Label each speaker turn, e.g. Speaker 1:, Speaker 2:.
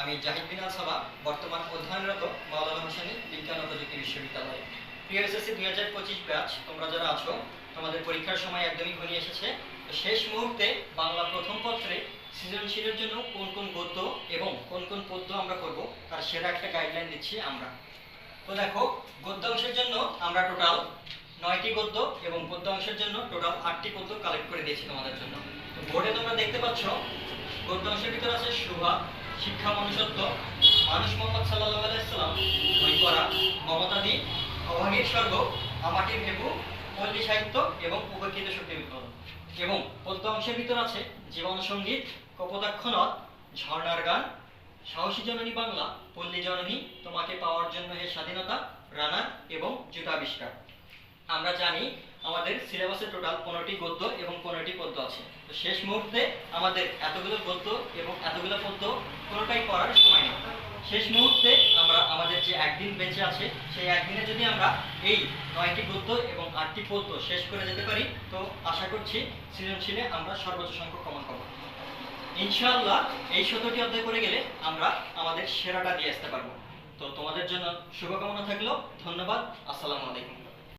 Speaker 1: আমি জাহিদ বিন আল-সাবা, বর্তমান অধ্যয়নরত মাওলানা হোসেনী বিজ্ঞান ও প্রযুক্তি বিশ্ববিদ্যালয়ে। প্রিয় এসএসসি 2025 ব্যাচ, তোমরা যারা আছো তোমাদের পরীক্ষার সময় একদমই ঘনিয়ে এসেছে। তো শেষ মুহূর্তে বাংলা প্রথম পত্রে সৃজনশীলের জন্য কোন কোন গদ্য এবং কোন কোন পদ্য আমরা করব তার সেরা একটা গাইডলাইন দিচ্ছি আমরা। তো দেখো, গদ্য অংশের জন্য আমরা টোটাল 9টি গদ্য এবং পদ্য অংশের জন্য টোটাল 8টি পদ্য কালেক্ট করে দিয়েছি তোমাদের জন্য। তো বোর্ডে তোমরা দেখতে পাচ্ছ গদ্য অংশের ভিতরে আছে সুভা, শিক্ষা মনুষ্যত্ব, মানুষ মোহাম্মদ সাল্লাল্লাহু আলাইহি সাল্লাম, বই পড়া, মমতাদি, অভাগীর স্বর্গ, আমাটির ভেবু, পল্লী সাহিত্য এবং উপকৃত শক্তির উদ্বোধন। এবং পদ্য অংশের ভিতর আছে জীবন সঙ্গীত, কপোতাক্ষ নদ, ঝর্ণার গান, সাহসী জননী বাংলা, পল্লী জননী, তোমাকে পাওয়ার জন্য হে স্বাধীনতা, রানা এবং যুগাবিষ্কার। আমরা জানি আমাদের সিলেবাসে টোটাল 15টি গদ্য এবং 15টি পদ্য আছে। তো শেষ মুহূর্তে আমাদের এতগুলো গদ্য এবং এতগুলো পদ্য কোনোটাই করার সময় নেই। শেষ মুহূর্তে আমরা আমাদের যে একদিন বেঁচে আছে সেই একদিনে যদি আমরা এই 9টি গদ্য এবং 8টি পদ্য শেষ করে যেতে পারি, তো আশা করছি সৃজনশীলে আমরা সর্বোচ্চ সংখ্যক কমন পাবো ইনশাআল্লাহ। এই 17টি অধ্যায় করে গেলে আমরা আমাদের সেরাটা দিয়ে আসতে পারবো। তো তোমাদের জন্য শুভকামনা থাকলো। ধন্যবাদ। আসসালামু আলাইকুম।